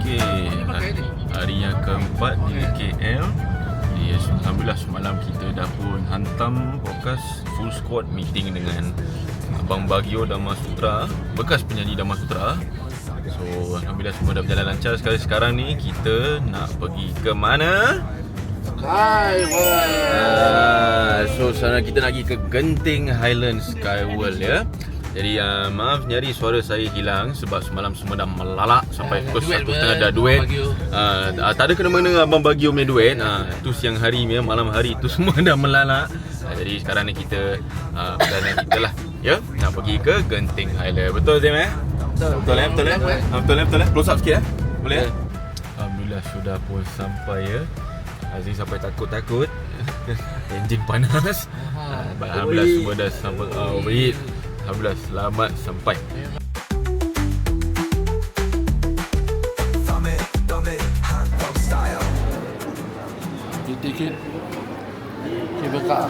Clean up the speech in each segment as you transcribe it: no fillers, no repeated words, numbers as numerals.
Okey, hari yang keempat di KL. Alhamdulillah semalam kita dah pun hantam podcast full squad meeting dengan Abang Baggio Dharma Sutra, bekas penyanyi Dharma Sutra. So Alhamdulillah semua dah berjalan lancar. Sekarang ni kita nak pergi ke mana? Skyworld. So sekarang kita nak pergi ke Genting Highlands Skyworld ya. Jadi maaf nyari suara saya hilang sebab semalam semua dah melalak sampai pukul 1:30 dah duet. Tak ada kena-mena Abang Baggio punya duet. Tu siang hari punya, malam hari tu semua dah melalak. Jadi sekarang ni kita perjalanan kita lah ya, nak pergi ke Genting Highlands. Betul Zem Betul Close up sikit boleh Alhamdulillah sudah pun sampai ya. Aziz sampai takut-takut. Enjin panas. Alhamdulillah semua dah sampai overheat. Alhamdulillah selamat sampai. Tiket cable car.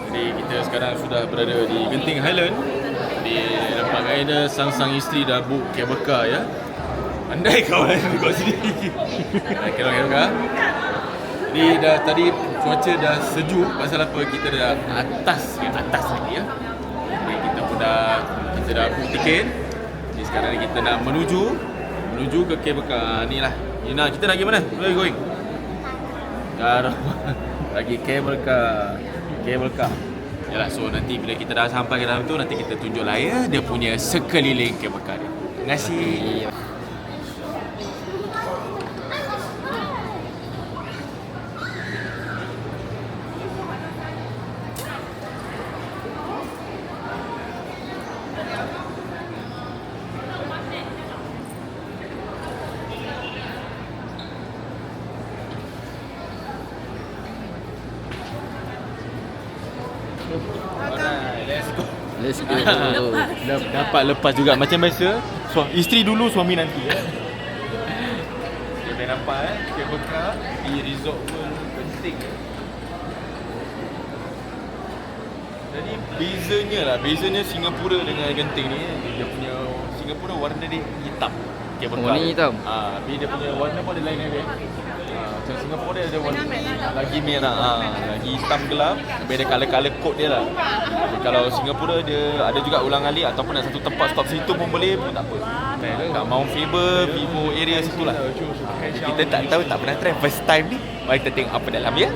Jadi kita sekarang sudah berada di Genting Highland. Di depan ada sang-sang isteri dah book cable car ya. Andai kawan kat sini. Kira-kira kan. Jadi dah tadi cuaca dah sejuk pasal apa kita dah atas lagi ya. Jadi kita dah book tiket. Jadi sekarang ni kita nak menuju ke cable car. Ni lah. Ina, kita nak pergi mana? Where are you going? Lagi cable car. Yalah, so nanti bila kita dah sampai ke dalam tu nanti kita tunjuk lah ya dia punya sekeliling cable car dia. Terima kasih. Let's go. Dapat lepas juga macam biasa. Isteri dulu, suami nanti ya. Kita boleh nampak cable car di Resort World Genting. Jadi bezanya Singapura dengan Genting ni, dia punya Singapura warna dia hitam. Cable car. Warna hitam. Tapi dia punya warna pun ada lain dia. Macam Singapura dia ada warna lagi merah, lagi hitam gelap. Tapi ada colour code dia lah. Jadi kalau Singapura dia ada juga ulang-alik ataupun ada satu tempat stop situ pun boleh pun tak apa. Kat Mount Faber, Vivo area situ lah. Kita tak tahu, tak pernah try, first time ni. Mari kita tengok apa dalam ya.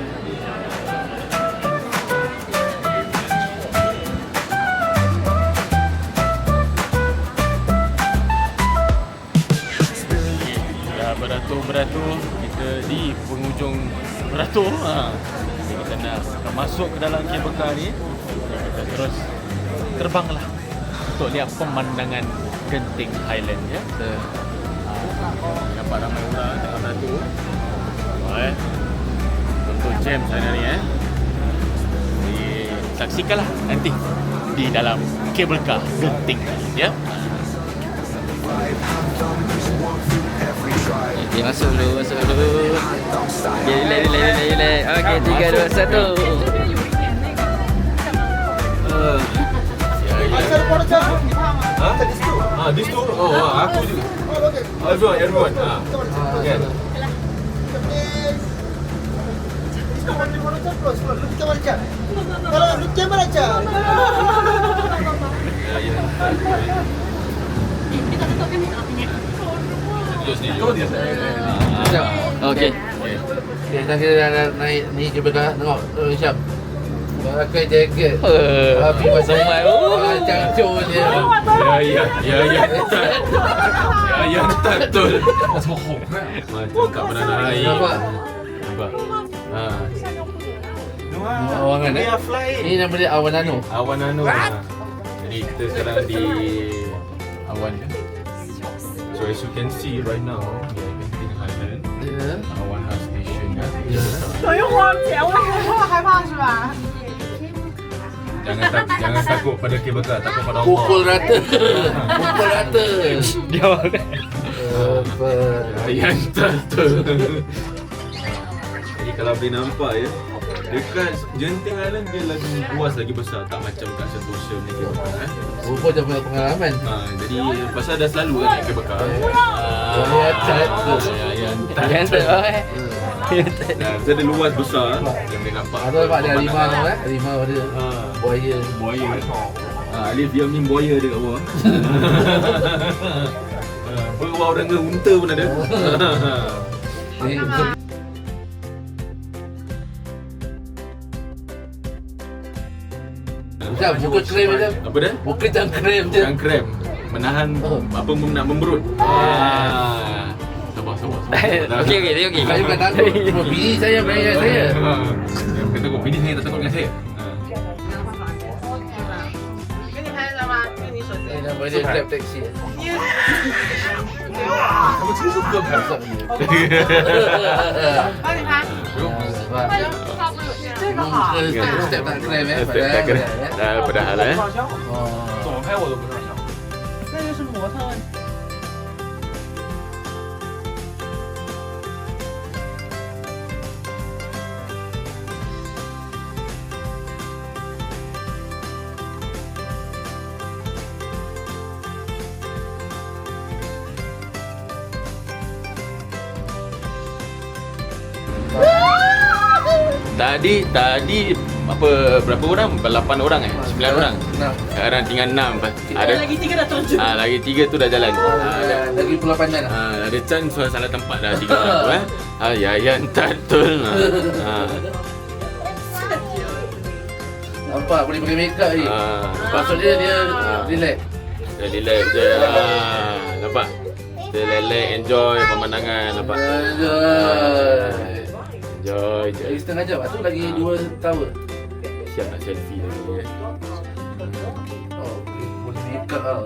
Beratur kita di penghujung beratur. Jadi kita nak masuk ke dalam cable car ni. Kita terus terbanglah untuk lihat pemandangan Genting Highland ya. Nampak ramai orang tengah beratur. Untuk jam sana ni Jadi saksikanlah nanti di dalam cable car Genting ya. Okay, masuk dulu. Okay, relax. Okay, 3, 2, 1. This two? Aku juga. Everyone. Okay. Okay. Kita dah naik ni cable car, tengok Syam. Pakai jaket. Habis macam cangcur dia. Ya, betul. Macam kat banana air. Nampak? Awan kan? Ni nama dia awan nano. Awan nano. Jadi kita sekarang di awan. So as you can see right now, we are Genting Highland. Awan High Station. 所以我姐我害怕是吧？ Jangan takut pada cable car, takut pada Allah. Pukul rata. Dia yang betul. Jadi kalau boleh nampak ya, dekat Genting Island dia lagi luas, lagi besar, tak macam kat Sentosa ni cable car. Rupa dah punya pengalaman. Jadi pasal dah selalu kan naik cable car. Boleh acat tu. Yang tu. Dia ada luas besar yang boleh nampak. Ada nampak ada harimau harimau ada. Buaya. Alif diam ni buaya dia kat bawah. Beruang orang ke unta pun ada. Jadi macam buka krem macam. Apa dia? Buka macam krem je. Bukan krem. Menahan apa nak memberut. Sabar. Okey, okey. Saya bukan takut. Cuma bini saya main dengan saya. Bukan takut, bini saya tak takut dengan saya. 给你拍了吗？给你手机。 Nama dia Grab Taxi. Kamu cakap suka pasal ni. 帮你拍。这个好。 Step tak krem ya. Step tak krem. Padahal 怎么拍我都不上相。那就是模特问题。 Tadi apa berapa orang? 8 orang 9 orang. 6. Sekarang tinggal 6. Ada lagi 3 dah tunjuk. lagi 3 tu dah jalan. Lagi Pulau Pandan. Ada chance salah tempat dah 3 orang tu Yayan tatul. Nampak boleh pakai make up ni. Maksud dia relax. Dia relax je. Nampak? Dia relax, enjoy pemandangan, nampak? Enjoy je. Lagi setengah jam. Tu lagi 2 tower. Siap nak selfie lagi. Oh, boleh make up tau.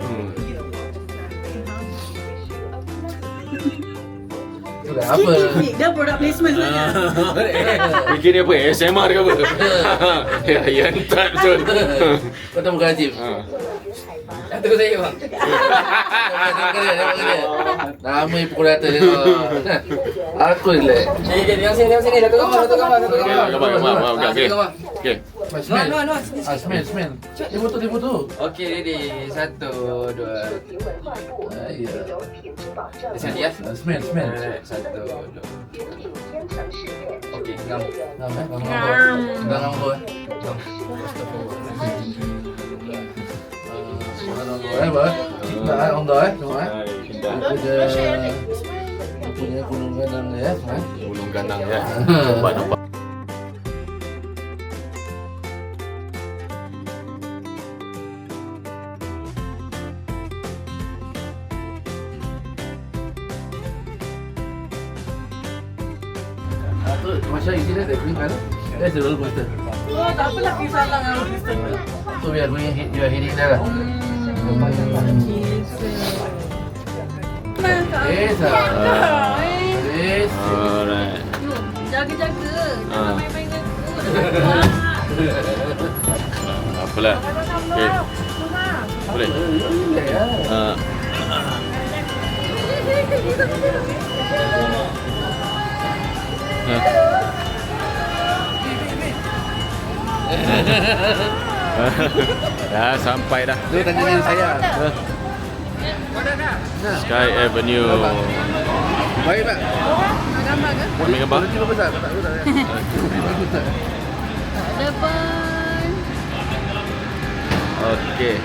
Tu dah apa? Dia product placement saja. Fikir dia apa? ASMR ke apa? Yayan tatul. Kau tahu bukan Najib? Tunggu saya bang. Tengok dia. Nama pukul data dia. Aku relax. Yang sini, satu gambar. Okey. Okey. Smell. Dia foto. Okey, ready. 1, 2. Ya. Di sini ya. Smell. 1, 2. Okey, ngam. Gambar. Apa? Cinta onda tengok punya gunung ganang ya. Gunung Ganang ya. Nampak. Tu macam isi dia green color. That's the roller coaster. Oh, tak apalah kisah lang yang Kristen. So we are going you are heading there lah. Esa. Alright. Jaga-jaga. Jangan main-main dengan aku. Apalah. Okey. Boleh. Dah sampai dah. Tu tanya saya. Sky Avenue. Baik tak? Gambar ke? Ambil gambar. Cuba besar tak tak. Depan. Okey.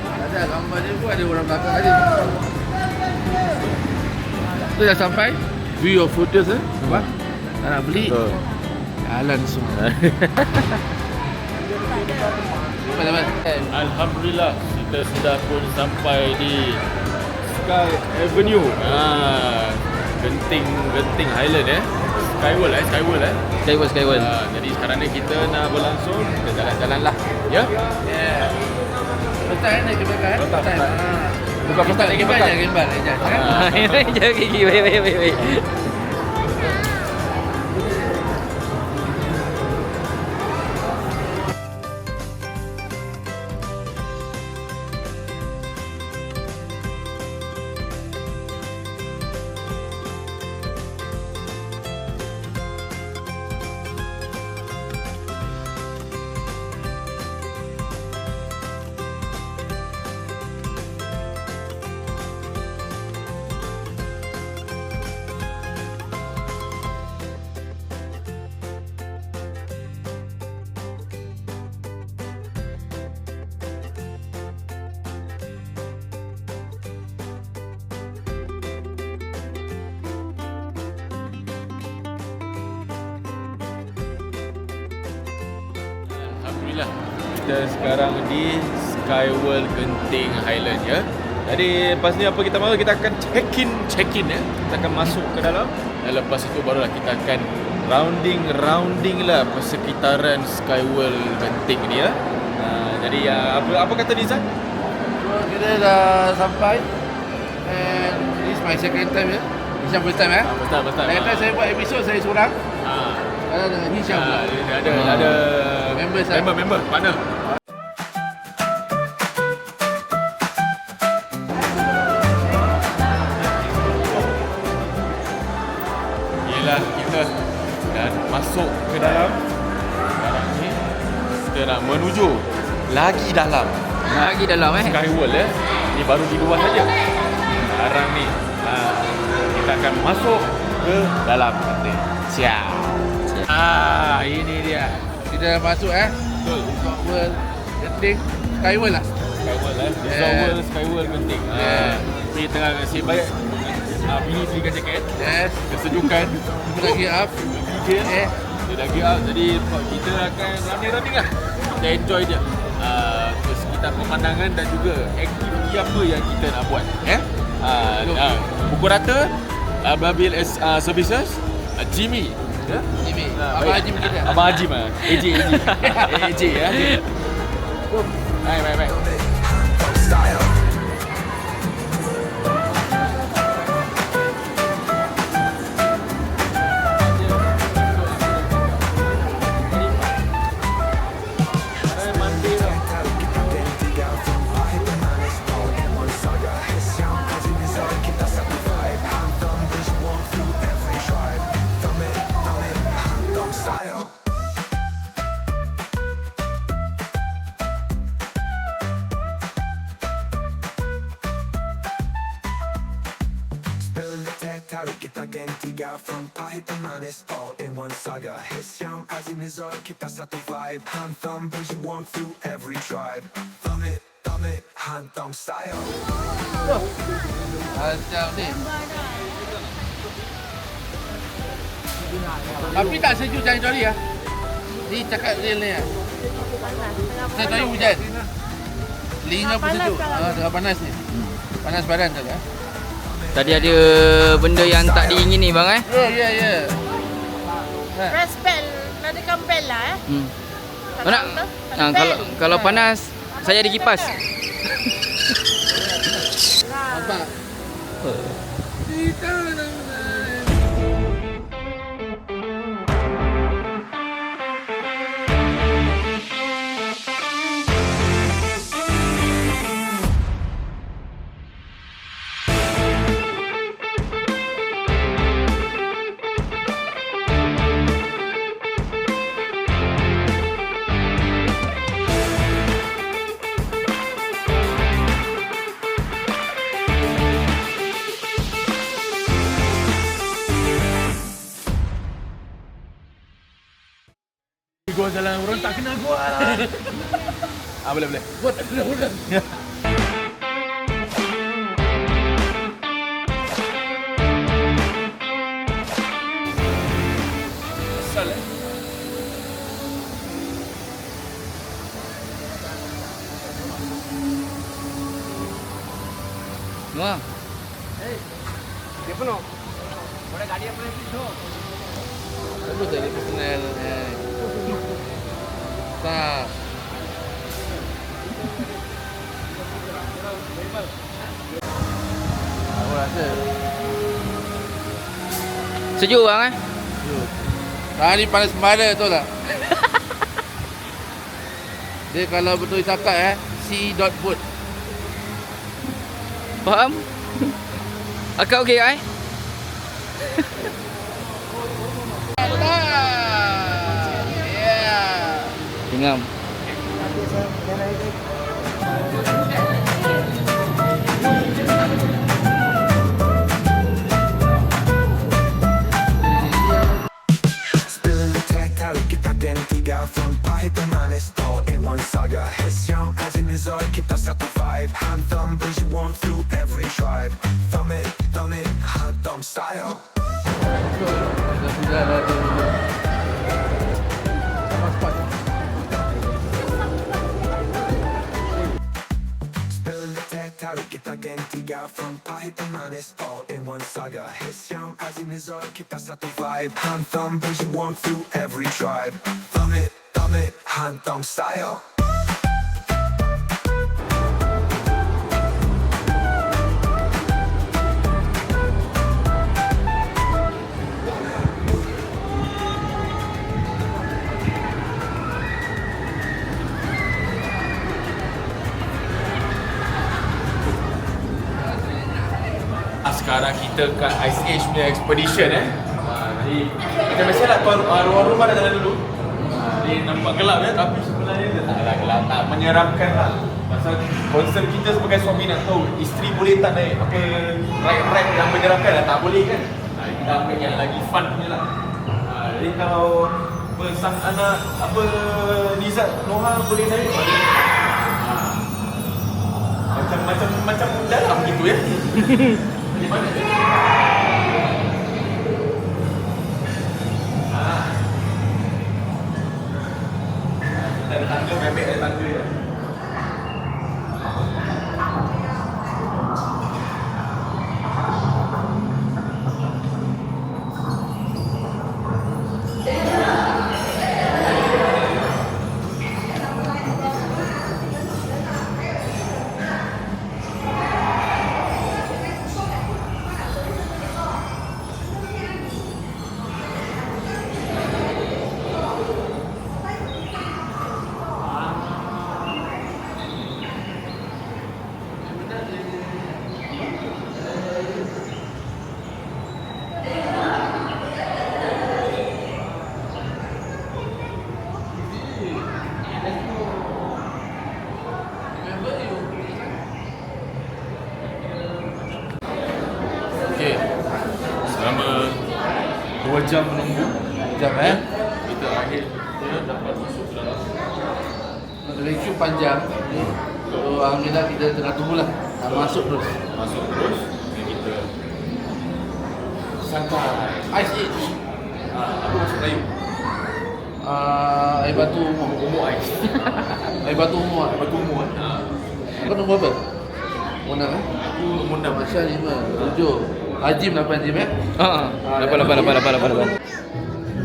Ada gambar dia pun ada orang belakang ada. Tu dah sampai. View your photos nampak? Nak beli. Betul. Jalan semua. Mana? Alhamdulillah kita sudah pun sampai di Sky Avenue. Genting Highland Skyworld Skyward. Jadi sekarang ni kita nak berlangsung, kita jalan-jalan lah. Ya? Betul nak kebaikan. Betul. Bukan pasal lagi Gambar gambar jangan. Jangan gigi, baik. Inilah kita sekarang di Skyworld Genting Highland ya. Jadi lepas ni apa kita mahu, kita akan check-in ya. Kita akan masuk ke dalam dan lepas itu barulah kita akan rounding lah persekitaran Skyworld Genting ni ya. Jadi apa kata Nizam? So, kita dah sampai. And this is my second time ya. Hisham first time ya. Betul. Lain time saya buat episod saya seorang. Sekarang dengan Hisham pula. Ada member partner. Yelah, kita dah masuk ke dalam. Sekarang ni kita nak menuju lagi dalam Skyworld ya. Ni baru di luar saja. Sekarang ni kita akan masuk ke dalam nanti. Siap. Ini dia. Kita dah masuk Betul. World Genting Skyworld lah. Skyworld Resort Skyworld Genting. Ni tengah kasi baik. Belikan jaket. Yes. Kesejukan. Kita lagi up. Dia lagi up. Jadi kita akan running lah. Kita enjoy je. Sekitar pemandangan dan juga aktiviti apa yang kita nak buat. Pukul rata Babil Services Jimmy. Jimmy. Abang Haji kita. Abang Haji AJ ya. Baik. Tarik kita geng tiga from pahit dan manis all in one saga. Hisyam Azim Nizar kita satu vibe. Hantam berjuang through every tribe. Thumb it, hantam style. Macam ni. Tapi tak sejuk cari-cari ya. Ni cakap real ni ya. Saya tadi hujan. Telinga pun sejuk. Tengah panas ni. Panas badan tak ya. Tadi ada benda yang tak diingini bang Ya. Respect, nak kempel lah Mana? Kalau panas saya ada kipas. Nampak? Gua jalan orang tak kenal gua lah. Boleh. Gua tak kena hujan. Wah. Dia penuh. Boleh gadia boleh pisau. Bagus dari personal. Tak. Aku rasa Sejuk bang ni panas kepala tu tak? Dia kalau betul cakap C.boat. Faham? Akak okey Tengam. Spilling the tech, tarik kita geng tiga from pahit dan manis all in one saga. Hisyam Azim Nizar kita satu vibe. Hantam berjuang through every tribe. Thumb it, hantam style. Dah sudah. Sama spot. kita gantiga from pahit dan manis all in one saga. Hisyam Azim Nizar kita satu vibe. Hantam berjuang through every tribe. Thumb it, hantam style. Sekarang kita kat Ice Age punya expedition jadi macam biasalah ruang rumah dah jalan dulu. Dia nampak gelap tapi sebenarnya dia taklah gelap, tak menyeramkan lah. Pasal concern kita sebagai suami nak tahu isteri boleh tak naik pakai ride yang menyeramkan lah, tak boleh kan. Kita ambil yang lagi fun punya lah. Jadi kalau sang anak Nizat Noha boleh naik macam dalam gitu ya. Di mana? Ada tangga, bebek ada tangga ya. Okey. Selama 2 jam menunggu. Jam Kita akhirnya dapat masuk ke dalam. Dari queue panjang. So alhamdulillah kita tengah tunggulah. Nak masuk terus. Dan kita santai. Ice Age. Apa maksud Melayu? Air batu umur. Umur ais. Air batu umur. Batu umur. Kau nombor apa? Nombor 6 Aku umur 6. Masya 5, 7. Ajim 8 Ajim Lapan.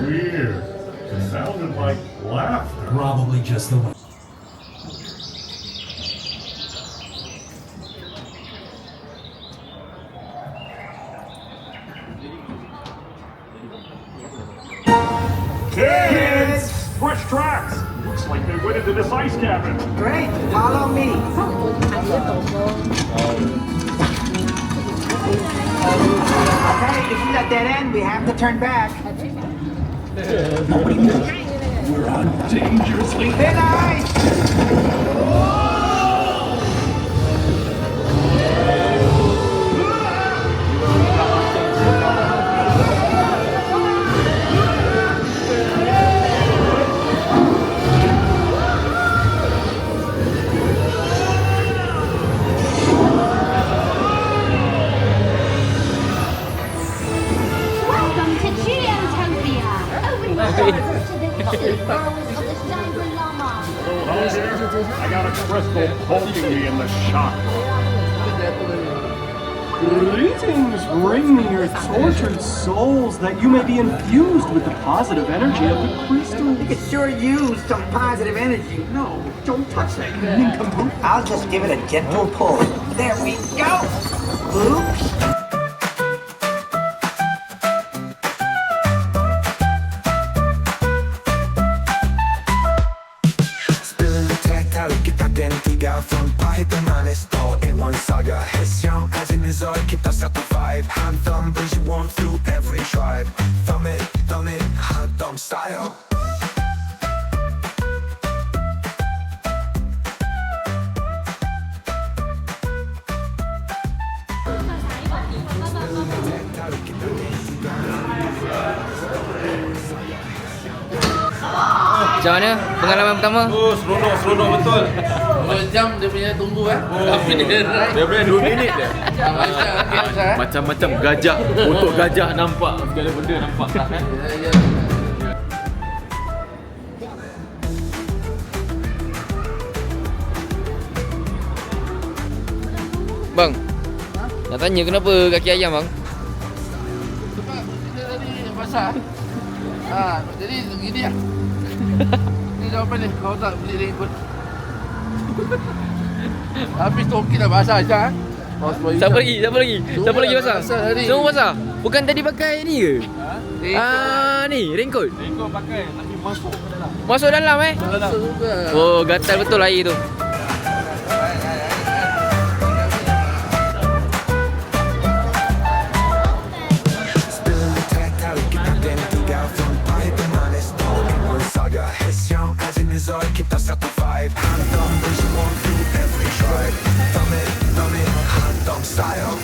Weird. It sounded like laughter. Probably just the way. Kids! Fresh tracks! Looks like they went into this ice cabin. Great, follow me. Okay, this is a dead end. We have to turn back. We're on dangerously Thin ice. Welcome to Geotopia! Open your doors to the hidden world of the Shangri-La Mall. Hello there. I got a crystal poking me in the chakra. Greetings, bring your tortured souls that you may be infused with the positive energy of the crystals. You could sure use some positive energy. No, don't touch that, you nincompoop. I'll just give it a gentle pull. There we go. Oops. Spilling the tactile, kita gantiga from pahit dan manis all in one saga. Hisyam Azim Nizar kita satu vibe. Hantam berjuang through every tribe. Thumb it, hantam style. Macam mana pengalaman pertama? Oh, seronok betul. 2 jam dia punya tunggu Tapi dia ride. Dia boleh 2 minit je. Macam Macam-macam gajah, untuk gajah nampak, segala benda nampak lah kan. Ya. Bang, Nak tanya kenapa kaki ayam bang? Sebab kita tadi basah. Jadi gini lah. Ini jawapan dia. Kau tak beli raincoat. Habis toki dah basah Aisyah. Siapa lagi basah? basah tadi. Semua basah? Bukan tadi pakai ni ke? Ni raincoat. Raincoat pakai, tapi masuk ke dalam. Masuk dalam Masuk juga. Oh, gatal betul air tu. Spilling the tactile, kita gantiga from pahit ke manis. All in one saga. Hesyam as in Nizar, kita satu vibe. Hantam berjuang through every tribe. Thumb it, hantam style.